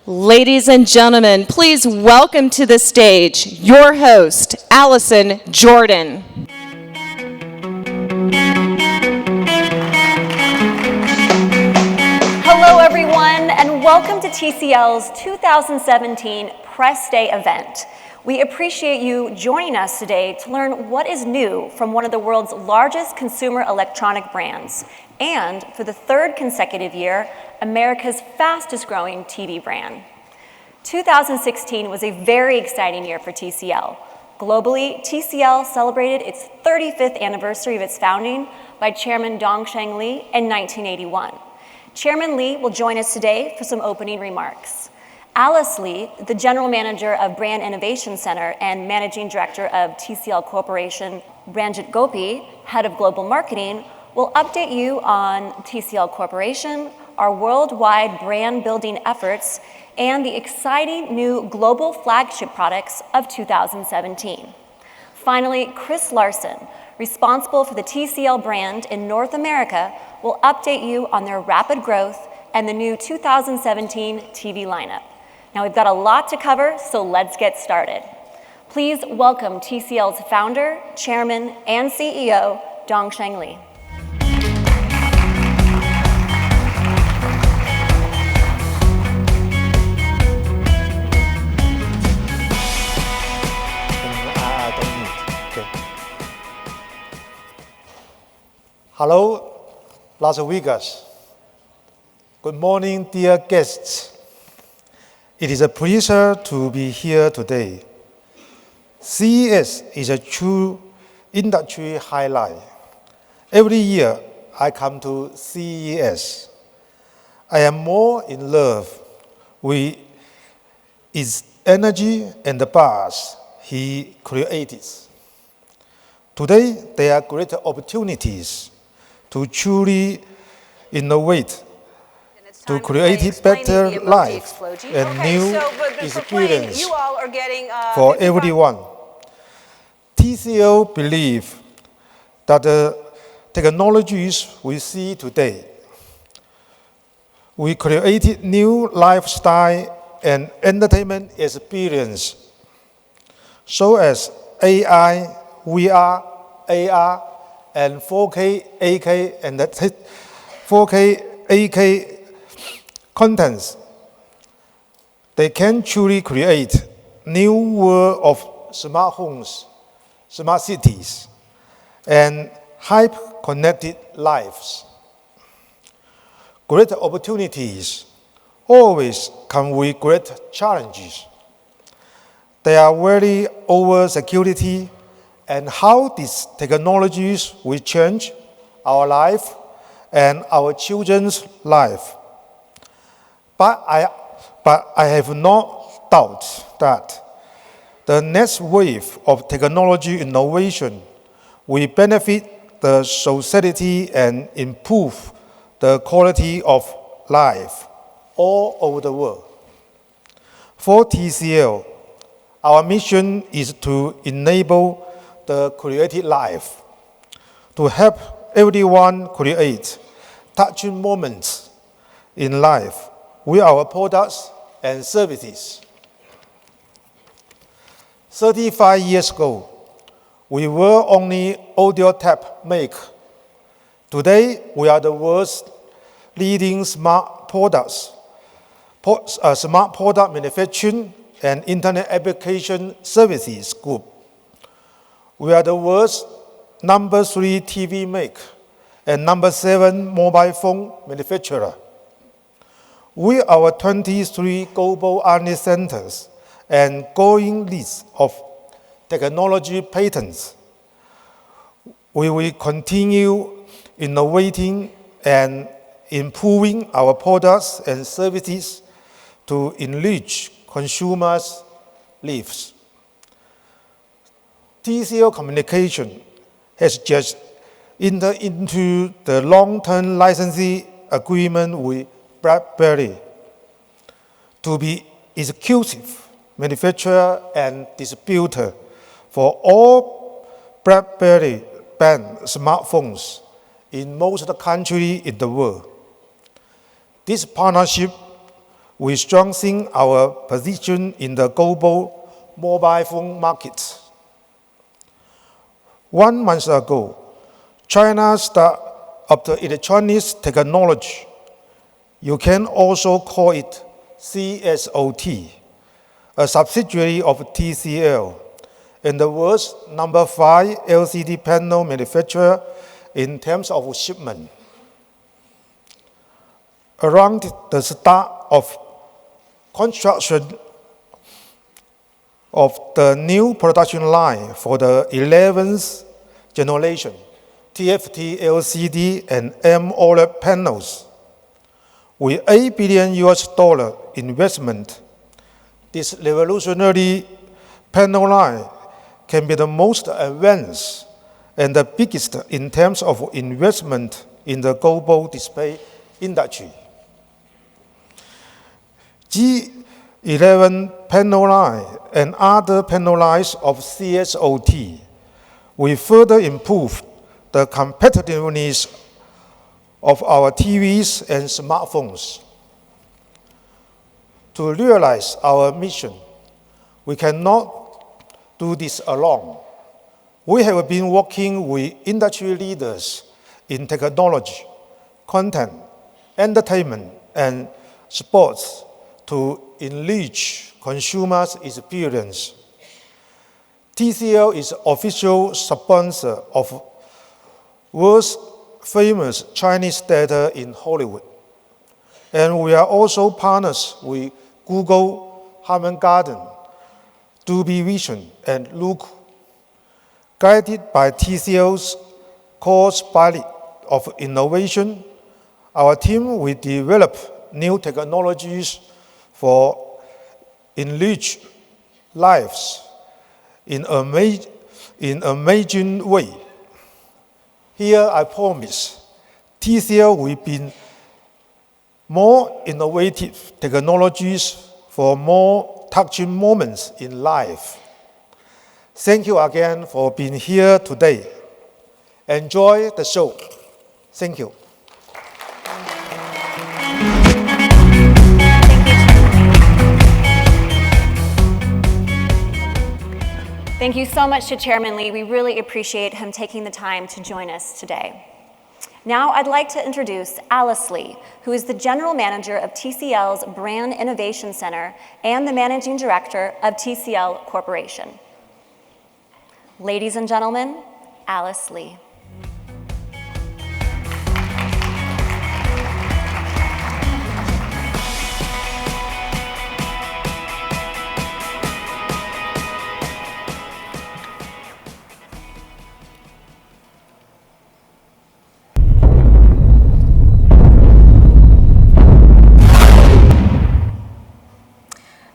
Ladies and gentlemen, please welcome to the stage your host, Alison Jordan. Hello everyone, and welcome to TCL's 2017 Press Day event. We appreciate you joining us today to learn what is new from one of the world's largest consumer electronic brands, and for the third consecutive year, America's fastest growing TV brand. 2016 was a very exciting year for TCL. Globally, TCL celebrated its 35th anniversary of its founding by Chairman Dong-Sheng Lee in 1981. Chairman Lee will join us today for some opening remarks. Alice Lee, the General Manager of Brand Innovation Center and Managing Director of TCL Corporation, Ranjit Gopi, Head of Global Marketing, will update you on TCL Corporation, our worldwide brand building efforts, and the exciting new global flagship products of 2017. Finally, Chris Larson, responsible for the TCL brand in North America, will update you on their rapid growth and the new 2017 TV lineup. Now we've got a lot to cover, so let's get started. Please welcome TCL's founder, chairman, and CEO, Dong-Sheng Lee. Hello, Las Vegas. Good morning, dear guests. It is a pleasure to be here today. CES is a true industry highlight. Every year I come to CES. I am more in love with its energy and the buzz he created. Today, there are great opportunities to truly innovate, to create a better life and new experience for everyone. TCL believes that the technologies we see today, we created new lifestyle and entertainment experience, so as AI, VR, AR, and 4K, 8K, and 4K, 8K contents. They can truly create new world of smart homes, smart cities, and hyper-connected lives. Great opportunities always come with great challenges. They are worried over security and how these technologies will change our life and our children's life. But I have no doubt that the next wave of technology innovation will benefit the society and improve the quality of life all over the world. For TCL, our mission is to enable the creative life, to help everyone create touching moments in life with our products and services. 35 years ago, we were only audio tape maker. Today, we are the world's leading smart product manufacturing and internet application services group. We are the world's number 3 TV maker and number 7 mobile phone manufacturer. With our 23 global R&D centers and growing list of technology patents, we will continue innovating and improving our products and services to enrich consumers' lives. TCL Communication has just entered into the long-term licensing agreement with BlackBerry to be exclusive manufacturer and distributor for all BlackBerry brand smartphones in most of the countries in the world. This partnership we strengthen our position in the global mobile phone market. 1 month ago, China's start of the electronics technology, you can also call it CSOT, a subsidiary of TCL, and the world's number 5 LCD panel manufacturer in terms of shipment. Around the start of construction of the new production line for the 11th generation TFT LCD and AMOLED panels, with $8 billion investment, this revolutionary panel line can be the most advanced and the biggest in terms of investment in the global display industry. G11 panel line and other panel lines of CSOT will further improve the competitiveness of our TVs and smartphones. To realize our mission, we cannot do this alone. We have been working with industry leaders in technology, content, entertainment, and sports to enrich consumers' experience. TCL is official sponsor of world's famous Chinese theater in Hollywood. And we are also partners with Google, Harman Kardon, Dolby Vision, and Roku. Guided by TCL's core spirit of innovation, our team will develop new technologies for enriched lives in an amazing way. Here I promise, TCL will be more innovative technologies for more touching moments in life. Thank you again for being here today. Enjoy the show. Thank you. Thank you so much to Chairman Lee. We really appreciate him taking the time to join us today. Now I'd like to introduce Alice Lee, who is the General Manager of TCL's Brand Innovation Center and the Managing Director of TCL Corporation. Ladies and gentlemen, Alice Lee.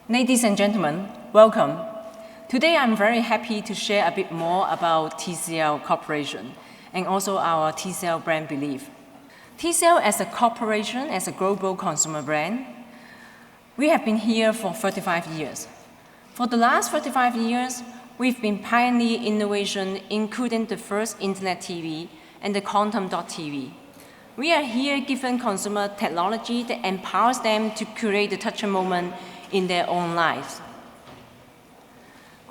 Ladies and gentlemen, welcome. Today I'm very happy to share a bit more about TCL Corporation and also our TCL brand belief. TCL as a corporation, as a global consumer brand, we have been here for 35 years. For the last 35 years, we've been pioneering innovation, including the first internet TV and the quantum.tv. We are here giving consumer technology that empowers them to create the touching moment in their own lives.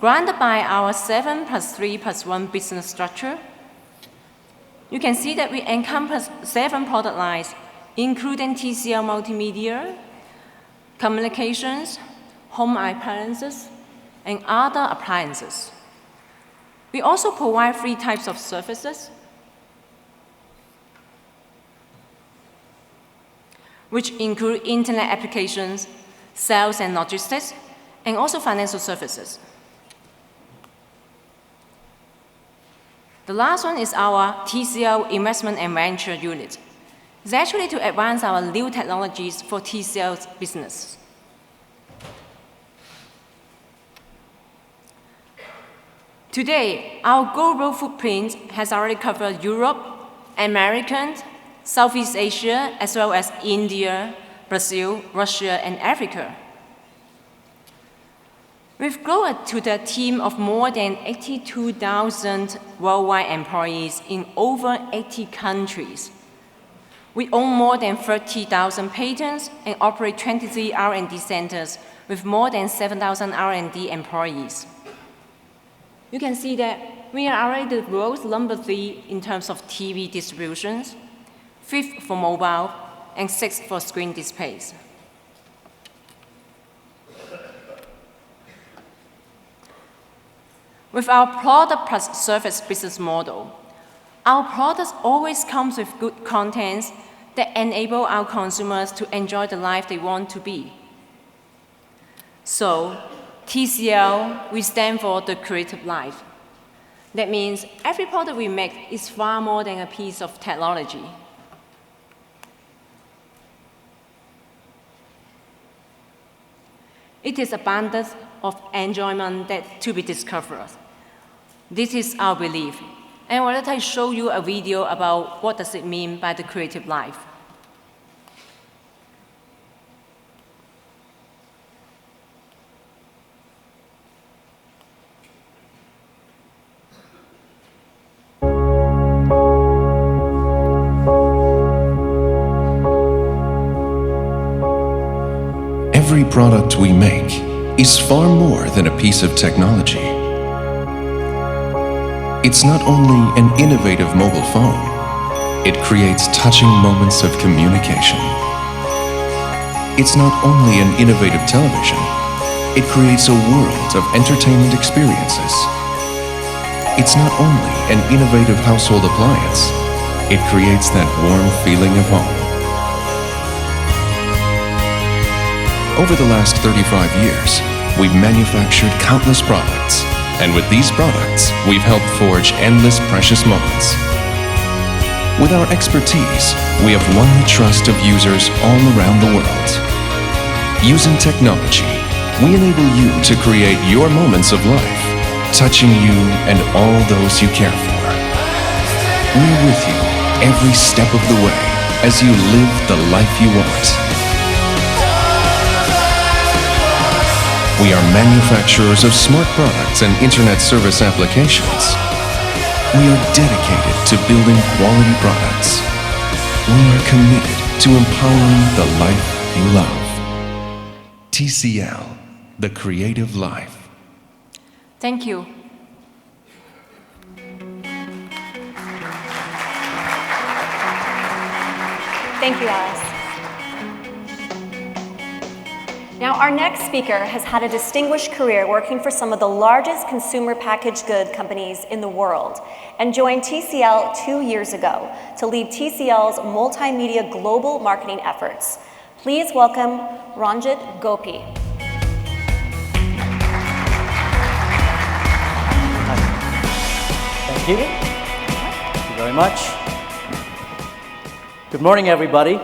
Granted by our 7+3+1 business structure, you can see that we encompass 7 product lines, including TCL Multimedia, communications, home appliances, and other appliances. We also provide 3 types of services, which include internet applications, sales and logistics, and also financial services. The last one is our TCL Investment and Venture Unit. It's actually to advance our new technologies for TCL's business. Today, our global footprint has already covered Europe, America, Southeast Asia, as well as India, Brazil, Russia, and Africa. We've grown to the team of more than 82,000 worldwide employees in over 80 countries. We own more than 30,000 patents and operate 23 R&D centers with more than 7,000 R&D employees. You can see that we are already the world's number 3 in terms of TV distributions, 5th for mobile, and 6th for screen displays. With our product plus service business model, our products always comes with good contents that enable our consumers to enjoy the life they want to be. So, TCL, we stand for the creative life. That means every product we make is far more than a piece of technology. It is abundance of enjoyment that to be discovered. This is our belief. And I wanted to show you a video about what does it mean by the creative life. Every product we make is far more than a piece of technology. It's not only an innovative mobile phone, it creates touching moments of communication. It's not only an innovative television, it creates a world of entertainment experiences. It's not only an innovative household appliance, it creates that warm feeling of home. Over the last 35 years, we've manufactured countless products, and with these products, we've helped forge endless precious moments. With our expertise, we have won the trust of users all around the world. Using technology, we enable you to create your moments of life, touching you and all those you care for. We're with you every step of the way as you live the life you want. We are manufacturers of smart products and internet service applications. We are dedicated to building quality products. We are committed to empowering the life you love. TCL, the creative life. Thank you. Thank you, Alice. Now, our next speaker has had a distinguished career working for some of the largest consumer packaged good companies in the world and joined TCL 2 years ago to lead TCL's multimedia global marketing efforts. Please welcome Ranjit Gopi. Thank you. Thank you very much. Good morning, everybody.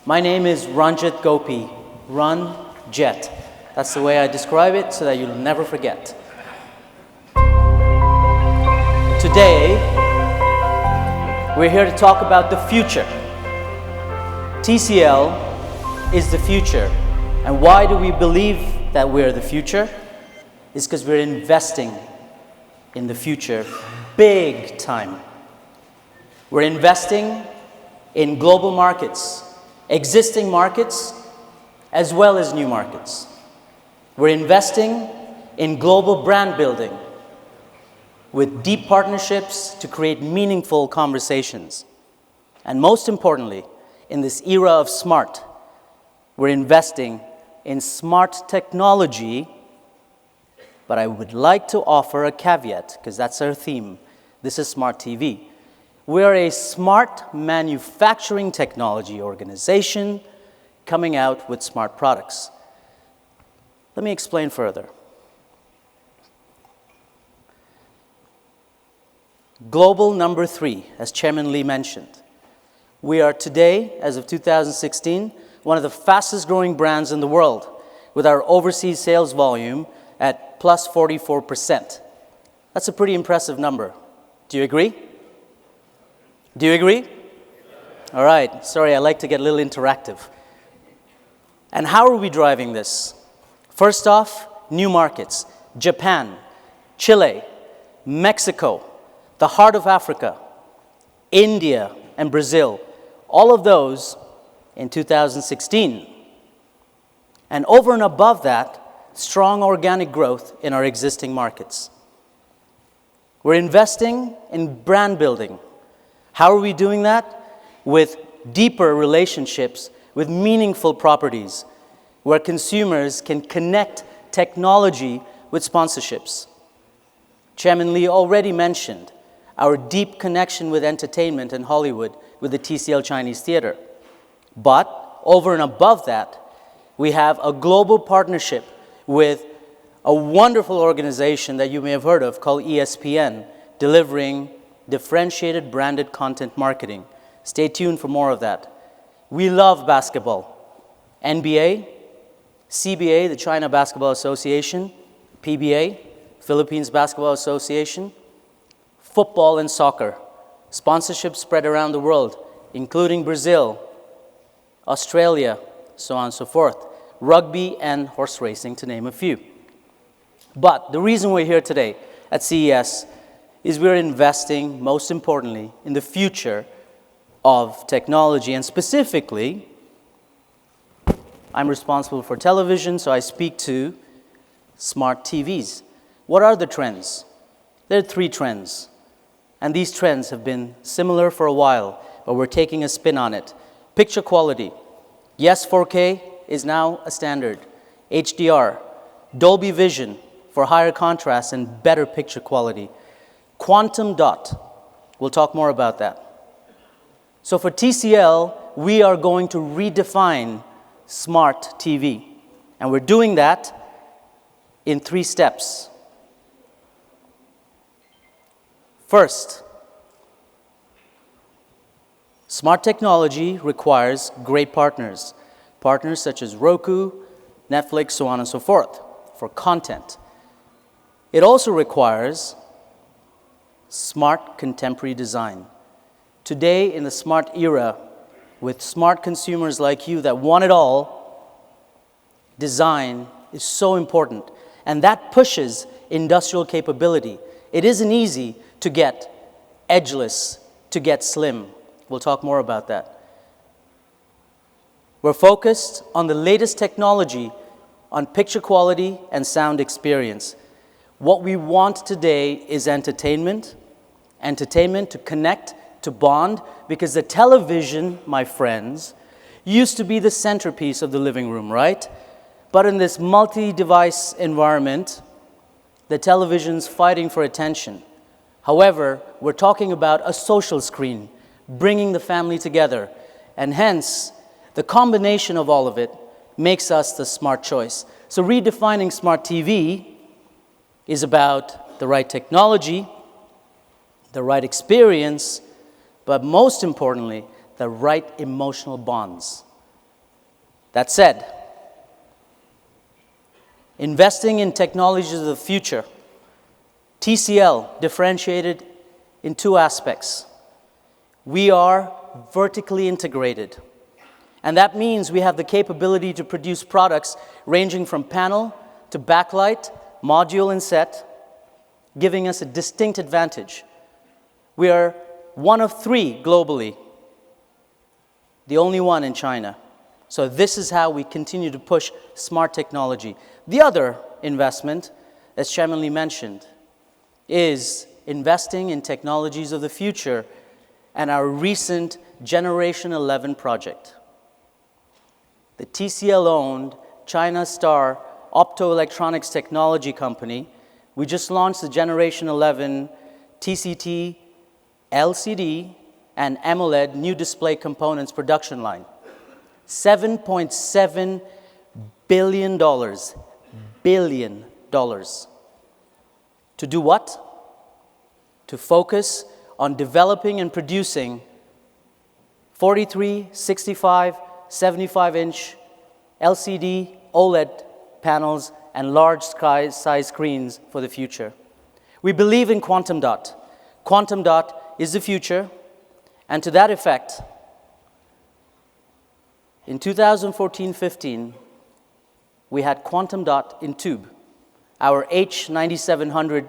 My name is Ranjit Gopi. Run Jet. That's the way I describe it so that you'll never forget. Today, we're here to talk about the future. TCL is the future. And why do we believe that we're the future? It's because we're investing in the future big time. We're investing in global markets, existing markets, as well as new markets. We're investing in global brand building with deep partnerships to create meaningful conversations. And most importantly, in this era of smart, we're investing in smart technology, but I would like to offer a caveat, because that's our theme. This is Smart TV. We're a smart manufacturing technology organization coming out with smart products. Let me explain further. Global number 3, as Chairman Lee mentioned. We are today, as of 2016, one of the fastest growing brands in the world, with our overseas sales volume at plus 44%. That's a pretty impressive number. Do you agree? Do you agree? All right. Sorry, I like to get a little interactive. And how are we driving this? First off, new markets. Japan, Chile, Mexico, the heart of Africa, India, and Brazil. All of those in 2016. And over and above that, strong organic growth in our existing markets. We're investing in brand building. How are we doing that? With deeper relationships with meaningful properties, where consumers can connect technology with sponsorships. Chairman Lee already mentioned our deep connection with entertainment in Hollywood with the TCL Chinese Theater. But over and above that, we have a global partnership with a wonderful organization that you may have heard of called ESPN, delivering differentiated branded content marketing. Stay tuned for more of that. We love basketball. NBA, CBA, the China Basketball Association, PBA, Philippines Basketball Association, football and soccer, sponsorships spread around the world, including Brazil, Australia, so on and so forth, rugby and horse racing, to name a few. But the reason we're here today at CES is we're investing, most importantly, in the future of technology, and specifically, I'm responsible for television, so I speak to smart TVs. What are the trends? There are 3 trends, and these trends have been similar for a while, but we're taking a spin on it. Picture quality. Yes, 4K is now a standard. HDR, Dolby Vision for higher contrast and better picture quality. Quantum dot, we'll talk more about that. So for TCL, we are going to redefine smart TV, and we're doing that in 3 steps. First, smart technology requires great partners. Partners such as Roku, Netflix, so on and so forth, for content. It also requires smart contemporary design. Today, in the smart era, with smart consumers like you that want it all, design is so important. And that pushes industrial capability. It isn't easy to get edgeless, to get slim. We'll talk more about that. We're focused on the latest technology on picture quality and sound experience. What we want today is entertainment to connect, to bond, because the television, my friends, used to be the centerpiece of the living room, right? But in this multi-device environment, the television's fighting for attention. However, we're talking about a social screen, bringing the family together, and hence, the combination of all of it makes us the smart choice. So redefining smart TV is about the right technology, the right experience, but most importantly, the right emotional bonds. That said, investing in technologies of the future, TCL differentiated in 2 aspects. We are vertically integrated. And that means we have the capability to produce products ranging from panel to backlight, module and set, giving us a distinct advantage. We are one of 3 globally, the only one in China. So this is how we continue to push smart technology. The other investment, as Chairman Lee mentioned, is investing in technologies of the future and our recent Generation 11 project. The TCL-owned China Star optoelectronics technology company, we just launched the Generation 11 TCT, LCD, and AMOLED new display components production line. $7.7 billion. To do what? To focus on developing and producing 43, 65, 75-inch LCD, OLED panels, and large size screens for the future. We believe in quantum dot. Quantum dot is the future, and to that effect, in 2014-15, we had quantum dot in tube. Our H9700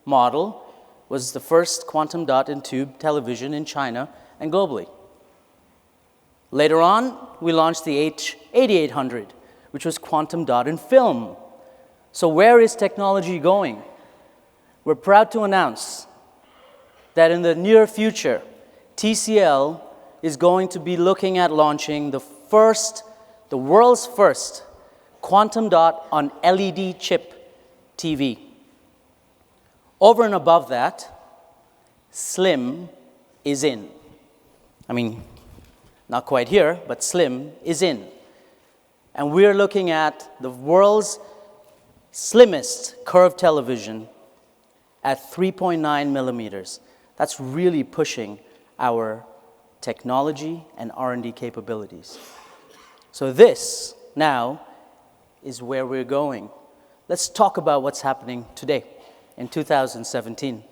model was the first quantum dot in tube television in China and globally. Later on, we launched the H8800, which was quantum dot in film. So where is technology going? We're proud to announce that in the near future, TCL is going to be looking at launching the world's first quantum dot on LED chip TV. Over and above that, Slim is in. I mean, not quite here, but Slim is in. And we're looking at the world's slimmest curved television at 3.9 millimeters. That's really pushing our technology and R&D capabilities. So this, now, is where we're going. Let's talk about what's happening today, in 2017.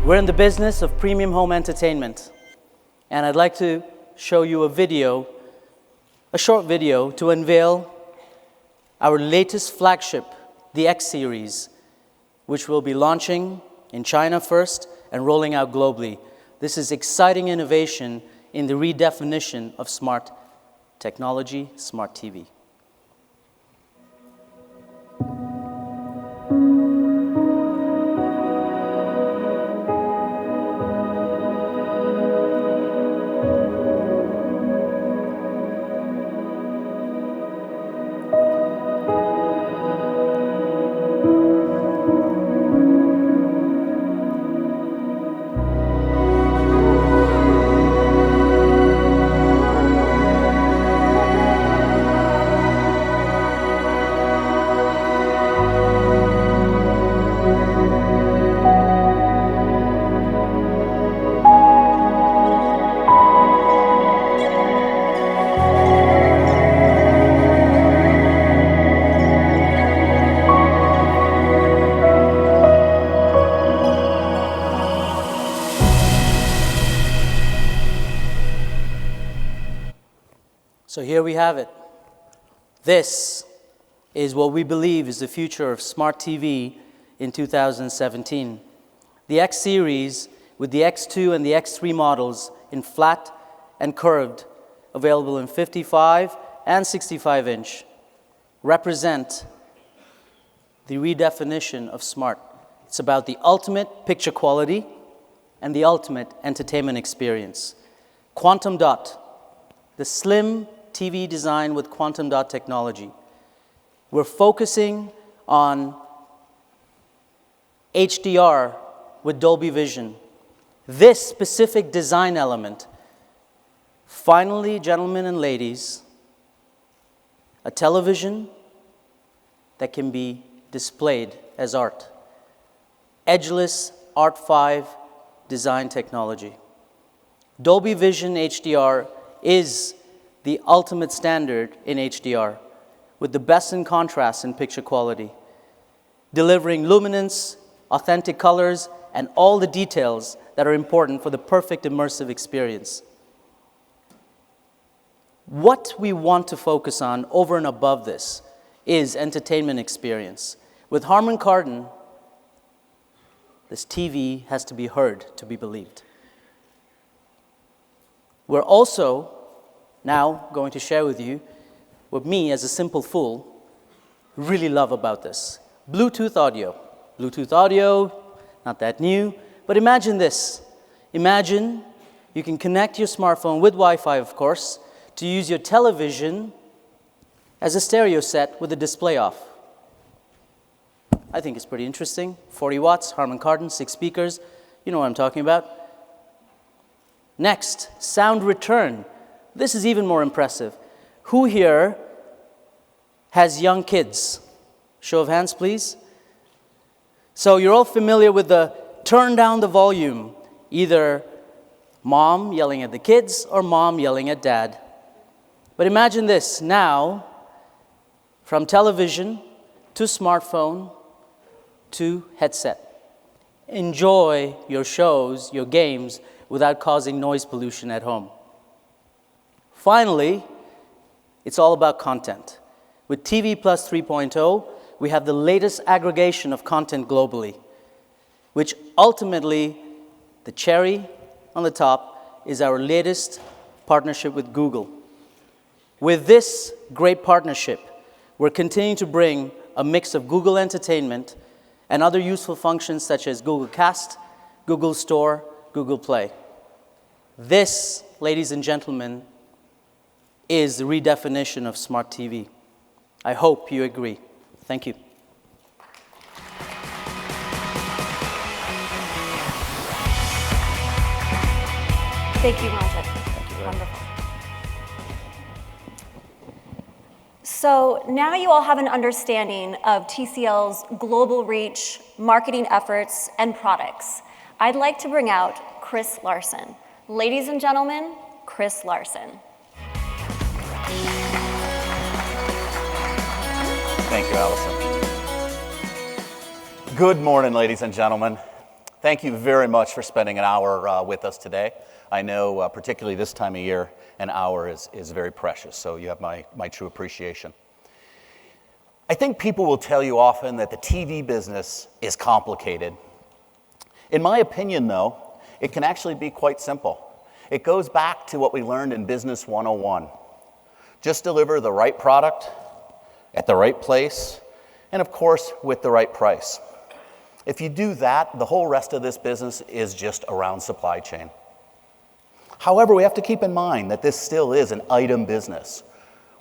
We're in the business of premium home entertainment, and I'd like to show you a short video to unveil our latest flagship, the X series, which will be launching in China first and rolling out globally. This is exciting innovation in the redefinition of smart technology, smart TV. So here we have it. This is what we believe is the future of smart TV in 2017. The X series with the X2 and the X3 models in flat and curved, available in 55 and 65 inch, represent the redefinition of smart. It's about the ultimate picture quality and the ultimate entertainment experience. Quantum dot, the slim TV design with quantum dot technology. We're focusing on HDR with Dolby Vision. This specific design element, finally, gentlemen and ladies, a television that can be displayed as art. Edgeless Art 5 design technology. Dolby Vision HDR is the ultimate standard in HDR, with the best in contrast in picture quality, delivering luminance, authentic colors, and all the details that are important for the perfect immersive experience. What we want to focus on over and above this is entertainment experience. With Harman Kardon, this TV has to be heard to be believed. We're also now going to share with you what me, as a simple fool, really love about this. Bluetooth audio. Bluetooth audio, not that new, but imagine this. Imagine you can connect your smartphone with Wi-Fi, of course, to use your television as a stereo set with the display off. I think it's pretty interesting. 40 watts, Harman Kardon, 6 speakers. You know what I'm talking about. Next, sound return. This is even more impressive. Who here has young kids? Show of hands, please. So you're all familiar with the turn down the volume, either mom yelling at the kids or mom yelling at dad. But imagine this, now, from television to smartphone to headset. Enjoy your shows, your games, without causing noise pollution at home. Finally, it's all about content. With TV Plus 3.0, we have the latest aggregation of content globally, which ultimately, the cherry on the top, is our latest partnership with Google. With this great partnership, we're continuing to bring a mix of Google Entertainment and other useful functions such as Google Cast, Google Store, Google Play. This, ladies and gentlemen, is the redefinition of smart TV. I hope you agree. Thank you. Thank you, Ranjit. Wonderful. So now you all have an understanding of TCL's global reach, marketing efforts, and products. I'd like to bring out Chris Larson. Ladies and gentlemen, Chris Larson. Thank you, Alison. Good morning, ladies and gentlemen. Thank you very much for spending an hour with us today. I know, particularly this time of year, an hour is very precious, so you have my true appreciation. I think people will tell you often that the TV business is complicated. In my opinion, though, it can actually be quite simple. It goes back to what we learned in Business 101. Just deliver the right product at the right place, and of course, with the right price. If you do that, the whole rest of this business is just around supply chain. However, we have to keep in mind that this still is an item business.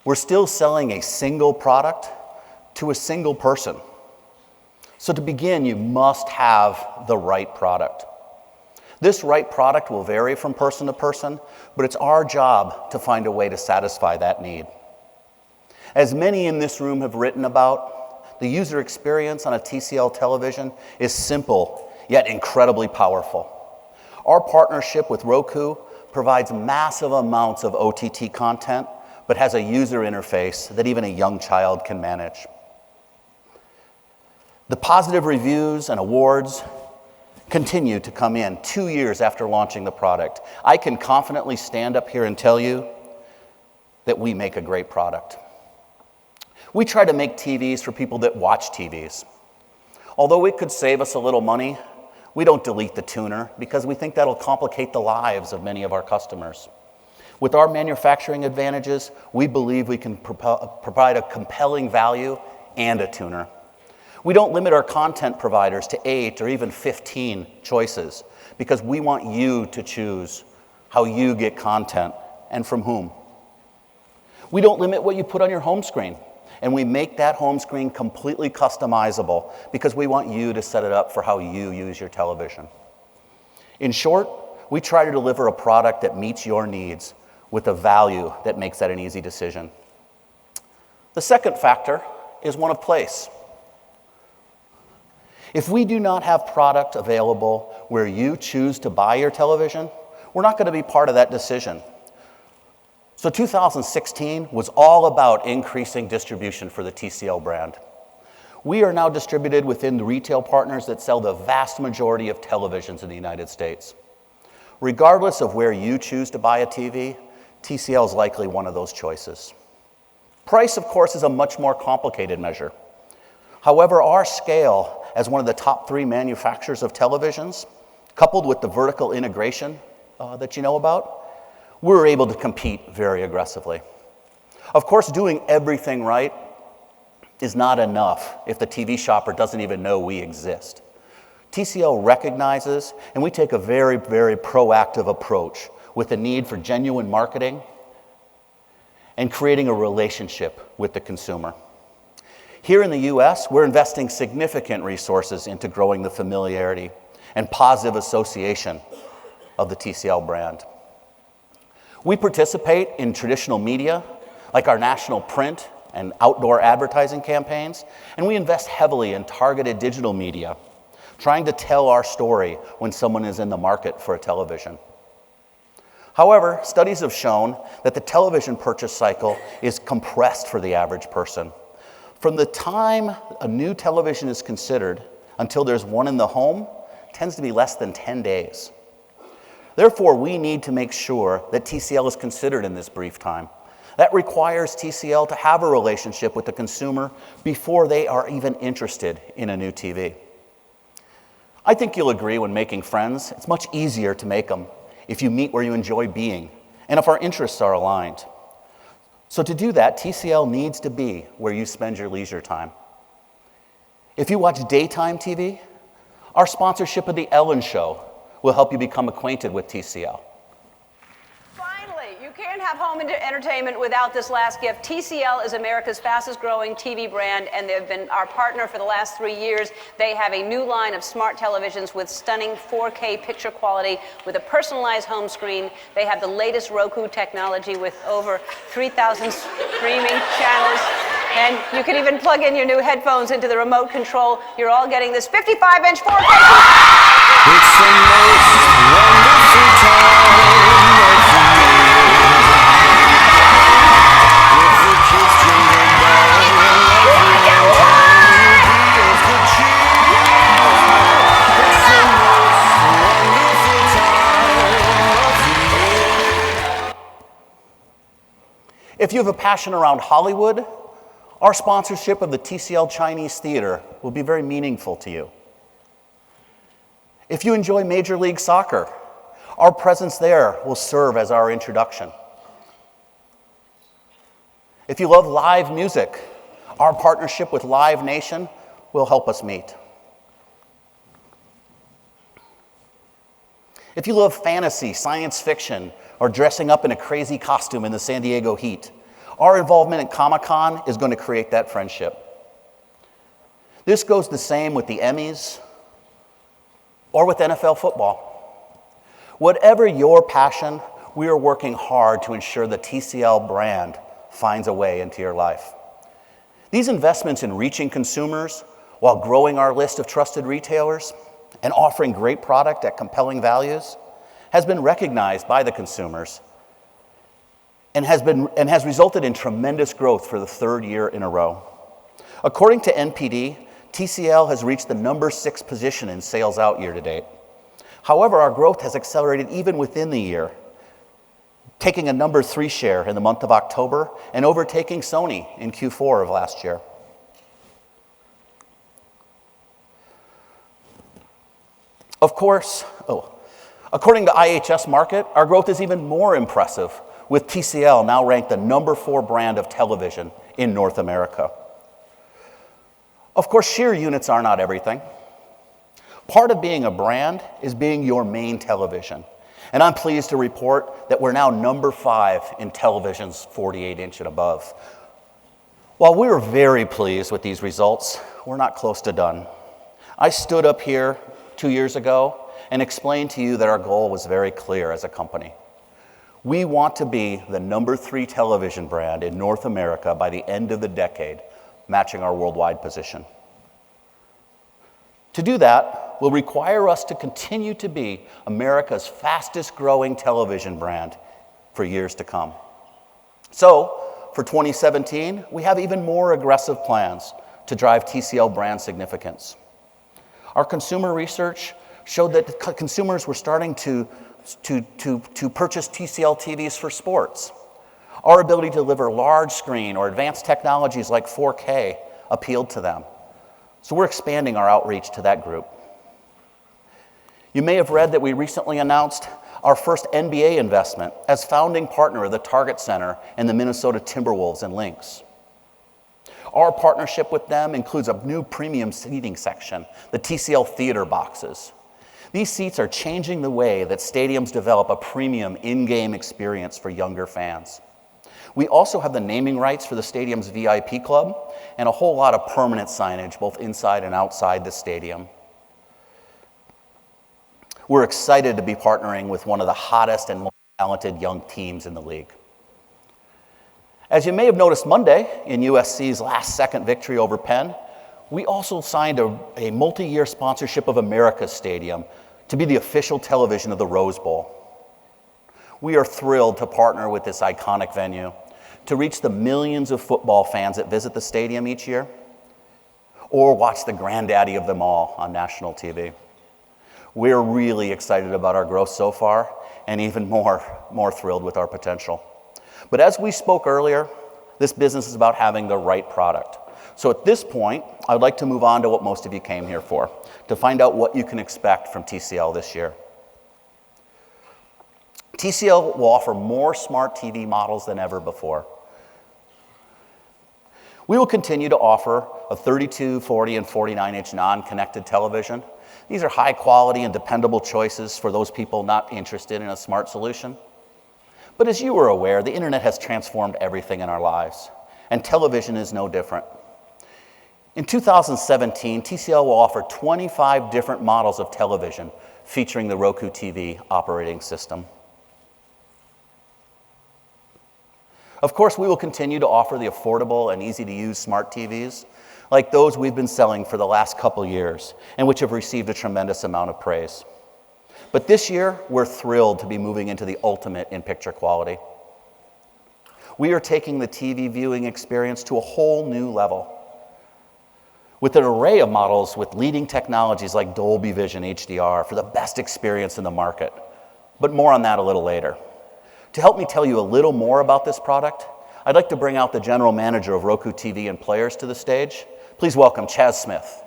We're still selling a single product to a single person. So to begin, you must have the right product. This right product will vary from person to person, but it's our job to find a way to satisfy that need. As many in this room have written about, the user experience on a TCL television is simple, yet incredibly powerful. Our partnership with Roku provides massive amounts of OTT content, but has a user interface that even a young child can manage. The positive reviews and awards continue to come in 2 years after launching the product. I can confidently stand up here and tell you that we make a great product. We try to make TVs for people that watch TVs. Although it could save us a little money, we don't delete the tuner because we think that'll complicate the lives of many of our customers. With our manufacturing advantages, we believe we can provide a compelling value and a tuner. We don't limit our content providers to 8 or even 15 choices because we want you to choose how you get content and from whom. We don't limit what you put on your home screen, and we make that home screen completely customizable because we want you to set it up for how you use your television. In short, we try to deliver a product that meets your needs with a value that makes that an easy decision. The second factor is one of place. If we do not have product available where you choose to buy your television, we're not going to be part of that decision. So 2016 was all about increasing distribution for the TCL brand. We are now distributed within the retail partners that sell the vast majority of televisions in the United States. Regardless of where you choose to buy a TV, TCL is likely one of those choices. Price, of course, is a much more complicated measure. However, our scale as one of the top 3 manufacturers of televisions, coupled with the vertical integration that you know about, we're able to compete very aggressively. Of course, doing everything right is not enough if the TV shopper doesn't even know we exist. TCL recognizes, and we take a very, very proactive approach with the need for genuine marketing and creating a relationship with the consumer. Here in the US, we're investing significant resources into growing the familiarity and positive association of the TCL brand. We participate in traditional media, like our national print and outdoor advertising campaigns, and we invest heavily in targeted digital media, trying to tell our story when someone is in the market for a television. However, studies have shown that the television purchase cycle is compressed for the average person. From the time a new television is considered until there's one in the home, tends to be less than 10 days. Therefore, we need to make sure that TCL is considered in this brief time. That requires TCL to have a relationship with the consumer before they are even interested in a new TV. I think you'll agree when making friends, it's much easier to make them if you meet where you enjoy being and if our interests are aligned. So to do that, TCL needs to be where you spend your leisure time. If you watch daytime TV, our sponsorship of The Ellen Show will help you become acquainted with TCL. Finally, you can't have home entertainment without this last gift. TCL is America's fastest growing TV brand, and they've been our partner for the last 3 years. They have a new line of smart televisions with stunning 4K picture quality with a personalized home screen. They have the latest Roku technology with over 3,000 streaming channels. And you can even plug in your new headphones into the remote control. You're all getting this 55-inch 4K. It's the most wonderful time of the year. With the kids jingle bells and wheels of cheer. It's the most wonderful time of the year. If you have a passion around Hollywood, our sponsorship of the TCL Chinese Theater will be very meaningful to you. If you enjoy Major League Soccer, our presence there will serve as our introduction. If you love live music, our partnership with Live Nation will help us meet. If you love fantasy, science fiction, or dressing up in a crazy costume in the San Diego heat, our involvement in Comic-Con is going to create that friendship. This goes the same with the Emmys or with NFL football. Whatever your passion, we are working hard to ensure the TCL brand finds a way into your life. These investments in reaching consumers while growing our list of trusted retailers and offering great product at compelling values has been recognized by the consumers and has resulted in tremendous growth for the third year in a row. According to NPD, TCL has reached the number 6 position in sales out year to date. However, our growth has accelerated even within the year, taking a number 3 share in the month of October and overtaking Sony in Q4 of last year. Of course, according to IHS Markit, our growth is even more impressive, with TCL now ranked the number 4 brand of television in North America. Of course, sheer units are not everything. Part of being a brand is being your main television. And I'm pleased to report that we're now number 5 in televisions 48-inch and above. While we're very pleased with these results, we're not close to done. I stood up here 2 years ago and explained to you that our goal was very clear as a company. We want to be the number 3 television brand in North America by the end of the decade, matching our worldwide position. To do that will require us to continue to be America's fastest growing television brand for years to come. So, for 2017, we have even more aggressive plans to drive TCL brand significance. Our consumer research showed that consumers were starting to purchase TCL TVs for sports. Our ability to deliver large screen or advanced technologies like 4K appealed to them. So we're expanding our outreach to that group. You may have read that we recently announced our first NBA investment as founding partner of the Target Center and the Minnesota Timberwolves and Lynx. Our partnership with them includes a new premium seating section, the TCL Theater Boxes. These seats are changing the way that stadiums develop a premium in-game experience for younger fans. We also have the naming rights for the stadium's VIP club and a whole lot of permanent signage both inside and outside the stadium. We're excited to be partnering with one of the hottest and most talented young teams in the league. As you may have noticed Monday in USC's last-second victory over Penn, we also signed a multi-year sponsorship of America's Stadium to be the official television of the Rose Bowl. We are thrilled to partner with this iconic venue to reach the millions of football fans that visit the stadium each year or watch the granddaddy of them all on national TV. We're really excited about our growth so far and even more thrilled with our potential. But as we spoke earlier, this business is about having the right product. So at this point, I'd like to move on to what most of you came here for, to find out what you can expect from TCL this year. TCL will offer more smart TV models than ever before. We will continue to offer a 32, 40, and 49-inch non-connected television. These are high quality and dependable choices for those people not interested in a smart solution. But as you are aware, the internet has transformed everything in our lives, and television is no different. In 2017, TCL will offer 25 different models of television featuring the Roku TV operating system. Of course, we will continue to offer the affordable and easy-to-use smart TVs like those we've been selling for the last couple years and which have received a tremendous amount of praise. But this year, we're thrilled to be moving into the ultimate in picture quality. We are taking the TV viewing experience to a whole new level with an array of models with leading technologies like Dolby Vision HDR for the best experience in the market. But more on that a little later. To help me tell you a little more about this product, I'd like to bring out the general manager of Roku TV and Players to the stage. Please welcome Chaz Smith.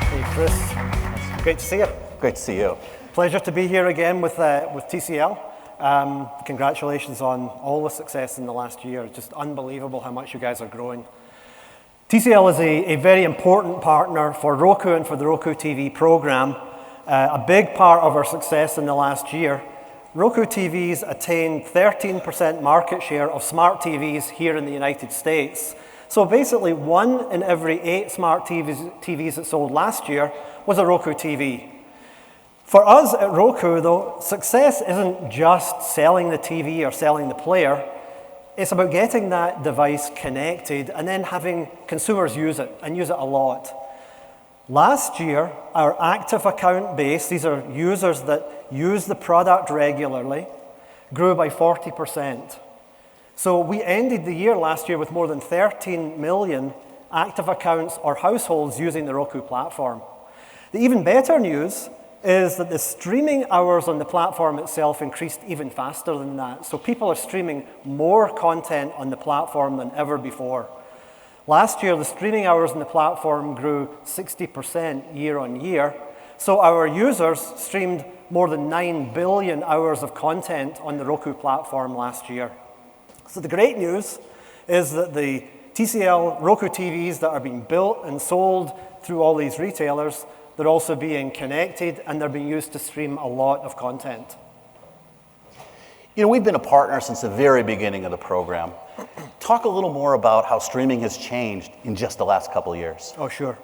Hey, Chris. Great to see you. Great to see you. Pleasure to be here again with TCL. Congratulations on all the success in the last year. Just unbelievable how much you guys are growing. TCL is a very important partner for Roku and for the Roku TV program. A big part of our success in the last year, Roku TVs attained 13% market share of smart TVs here in the United States. So basically 1 in every 8 smart TVs that sold last year was a Roku TV. For us at Roku though, success isn't just selling the TV or selling the player. It's about getting that device connected and then having consumers use it and use it a lot. Last year, our active account base, these are users that use the product regularly, grew by 40%. So we ended the year last year with more than 13 million active accounts or households using the Roku platform. The even better news is that the streaming hours on the platform itself increased even faster than that. So people are streaming more content on the platform than ever before. Last year, the streaming hours on the platform grew 60% year on year. So our users streamed more than 9 billion hours of content on the Roku platform last year. So the great news is that the TCL Roku TVs that are being built and sold through all these retailers, they're also being connected and they're being used to stream a lot of content. You know, we've been a partner since the very beginning of the program. Talk a little more about how streaming has changed in just the last couple of years. Oh, sure.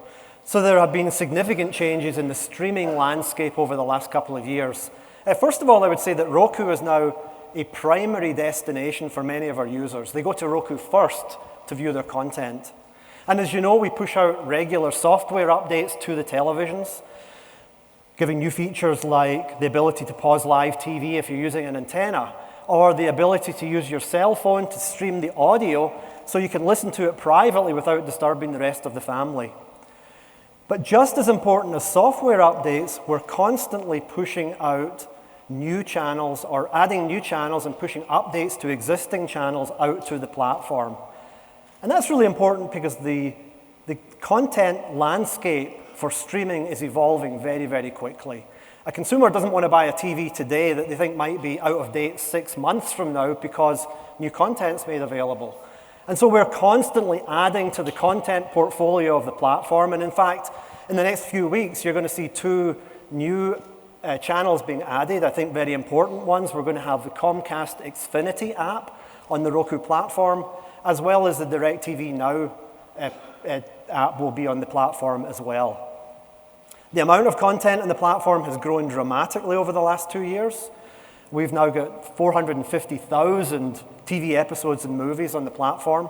So there have been significant changes in the streaming landscape over the last couple of years. First of all, I would say that Roku is now a primary destination for many of our users. They go to Roku first to view their content. And as you know, we push out regular software updates to the televisions, giving new features like the ability to pause live TV if you're using an antenna, or the ability to use your cell phone to stream the audio so you can listen to it privately without disturbing the rest of the family. But just as important as software updates, we're constantly pushing out new channels or adding new channels and pushing updates to existing channels out to the platform. And that's really important because the content landscape for streaming is evolving very, very quickly. A consumer doesn't want to buy a TV today that they think might be out of date 6 months from now because new content's made available. And so we're constantly adding to the content portfolio of the platform. And in fact, in the next few weeks, you're going to see 2 new channels being added, I think very important ones. We're going to have the Comcast Xfinity app on the Roku platform, as well as the DirecTV Now app will be on the platform as well. The amount of content on the platform has grown dramatically over the last 2 years. We've now got 450,000 TV episodes and movies on the platform.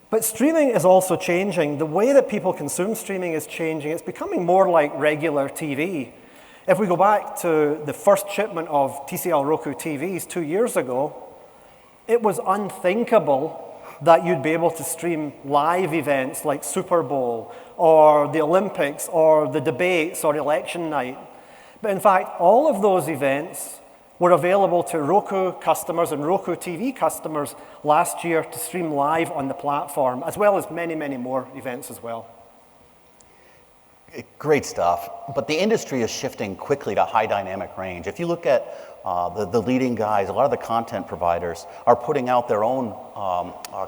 But streaming is also changing. The way that people consume streaming is changing. It's becoming more like regular TV. If we go back to the first shipment of TCL Roku TVs 2 years ago, it was unthinkable that you'd be able to stream live events like Super Bowl or the Olympics or the debates or election night. But in fact, all of those events were available to Roku customers and Roku TV customers last year to stream live on the platform, as well as many, many more events as well. Great stuff, but the industry is shifting quickly to high dynamic range. If you look at the leading guys, a lot of the content providers are putting out their own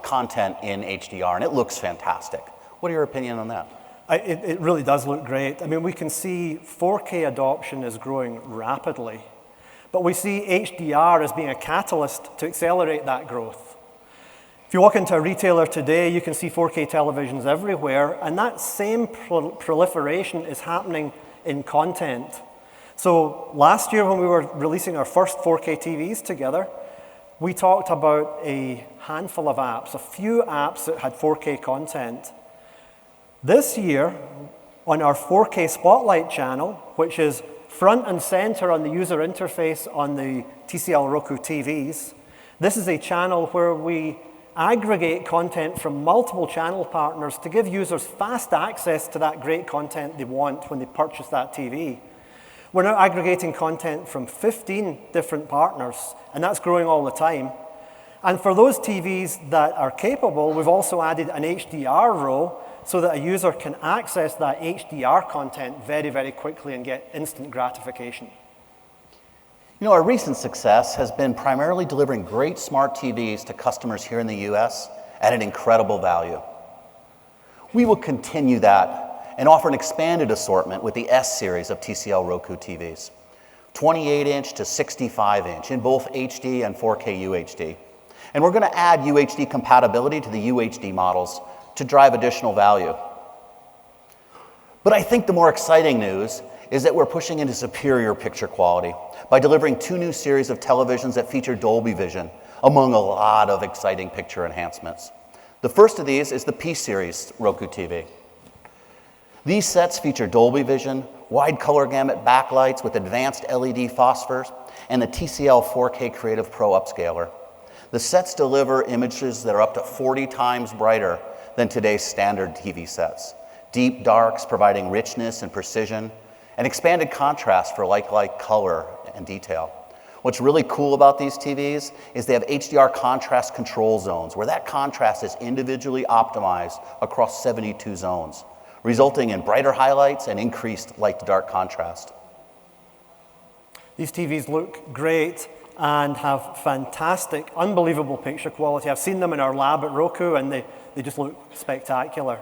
content in HDR, and it looks fantastic. What are your opinion on that? It really does look great. I mean, we can see 4K adoption is growing rapidly, but we see HDR as being a catalyst to accelerate that growth. If you walk into a retailer today, you can see 4K televisions everywhere, and that same proliferation is happening in content. So last year when we were releasing our first 4K TVs together, we talked about a handful of apps, a few apps that had 4K content. This year, on our 4K Spotlight channel, which is front and center on the user interface on the TCL Roku TVs, this is a channel where we aggregate content from multiple channel partners to give users fast access to that great content they want when they purchase that TV. We're now aggregating content from 15 different partners, and that's growing all the time. And for those TVs that are capable, we've also added an HDR row so that a user can access that HDR content very, very quickly and get instant gratification. You know, our recent success has been primarily delivering great smart TVs to customers here in the US at an incredible value. We will continue that and offer an expanded assortment with the S series of TCL Roku TVs, 28-inch to 65-inch in both HD and 4K UHD. And we're going to add UHD compatibility to the UHD models to drive additional value. But I think the more exciting news is that we're pushing into superior picture quality by delivering 2 new series of televisions that feature Dolby Vision, among a lot of exciting picture enhancements. The first of these is the P-Series Roku TV. These sets feature Dolby Vision, wide color gamut backlights with advanced LED phosphors, and the TCL 4K Creative Pro upscaler. The sets deliver images that are up to 40 times brighter than today's standard TV sets. Deep darks providing richness and precision, and expanded contrast for like color and detail. What's really cool about these TVs is they have HDR contrast control zones, where that contrast is individually optimized across 72 zones, resulting in brighter highlights and increased light-to-dark contrast. These TVs look great and have fantastic, unbelievable picture quality. I've seen them in our lab at Roku, and they just look spectacular.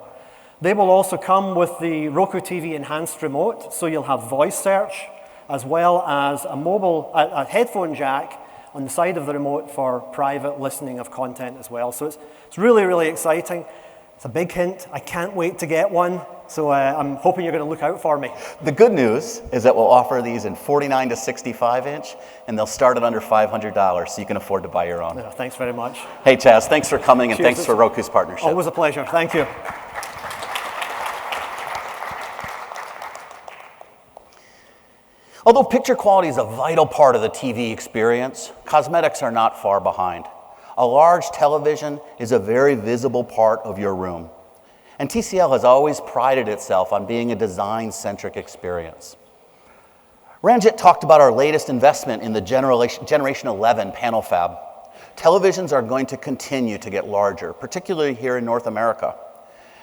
They will also come with the Roku TV enhanced remote, so you'll have voice search, as well as a headphone jack on the side of the remote for private listening of content as well. So it's really, really exciting. It's a big hint. I can't wait to get one, so I'm hoping you're going to look out for me. The good news is that we'll offer these in 49 to 65-inch, and they'll start at under $500, so you can afford to buy your own. Yeah, thanks very much. Hey, Chaz, thanks for coming, and Cheers. thanks for Roku's partnership. Always a pleasure. Thank you. Although picture quality is a vital part of the TV experience, cosmetics are not far behind. A large television is a very visible part of your room. And TCL has always prided itself on being a design-centric experience. Ranjit talked about our latest investment in the Generation 11 panel fab. Televisions are going to continue to get larger, particularly here in North America.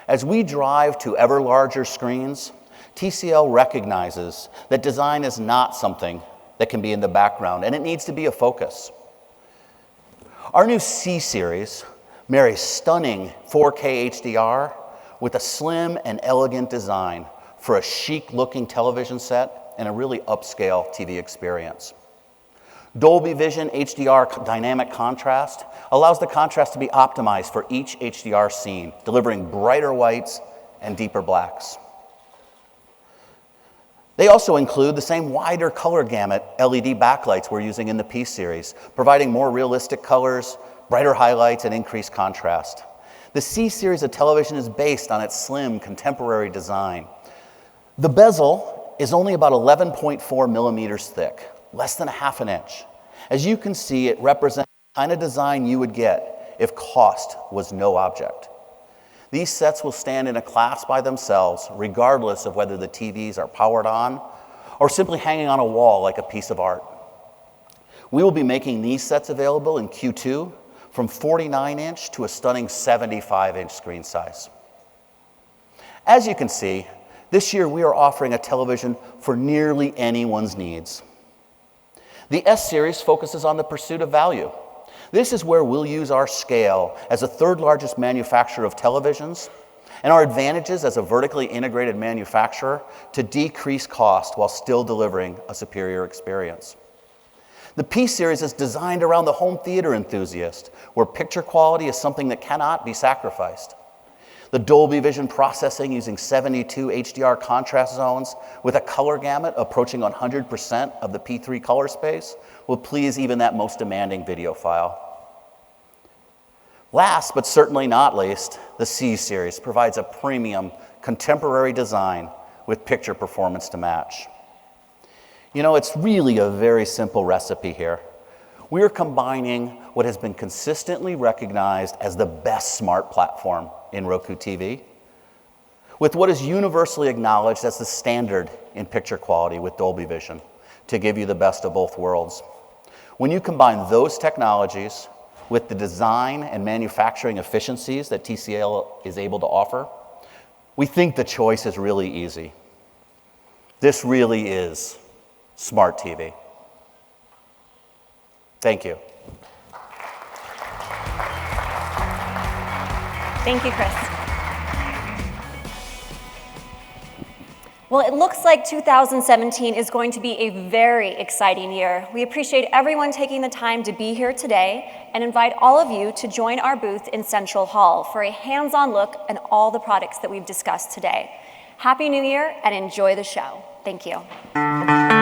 As we drive to ever larger screens, TCL recognizes that design is not something that can be in the background, and it needs to be a focus. Our new C-Series marries stunning 4K HDR with a slim and elegant design for a chic-looking television set and a really upscale TV experience. Dolby Vision HDR dynamic contrast allows the contrast to be optimized for each HDR scene, delivering brighter whites and deeper blacks. They also include the same wider color gamut LED backlights we're using in the P-Series, providing more realistic colors, brighter highlights, and increased contrast. The C-Series of television is based on its slim, contemporary design. The bezel is only about 11.4 millimeters thick, less than a half an inch. As you can see, it represents the kind of design you would get if cost was no object. These sets will stand in a class by themselves, regardless of whether the TVs are powered on or simply hanging on a wall like a piece of art. We will be making these sets available in Q2 from 49-inch to a stunning 75-inch screen size. As you can see, this year we are offering a television for nearly anyone's needs. The S-Series focuses on the pursuit of value. This is where we'll use our scale as the third largest manufacturer of televisions and our advantages as a vertically integrated manufacturer to decrease cost while still delivering a superior experience. The P-Series is designed around the home theater enthusiast, where picture quality is something that cannot be sacrificed. The Dolby Vision processing using 72 HDR contrast zones with a color gamut approaching 100% of the P3 color space will please even that most demanding videophile. Last, but certainly not least, the C-Series provides a premium, contemporary design with picture performance to match. You know, it's really a very simple recipe here. We're combining what has been consistently recognized as the best smart platform in Roku TV with what is universally acknowledged as the standard in picture quality with Dolby Vision to give you the best of both worlds. When you combine those technologies with the design and manufacturing efficiencies that TCL is able to offer, we think the choice is really easy. This really is smart TV. Thank you. Thank you, Chris. Well, it looks like 2017 is going to be a very exciting year. We appreciate everyone taking the time to be here today and invite all of you to join our booth in Central Hall for a hands-on look at all the products that we've discussed today. Happy New Year and enjoy the show. Thank you.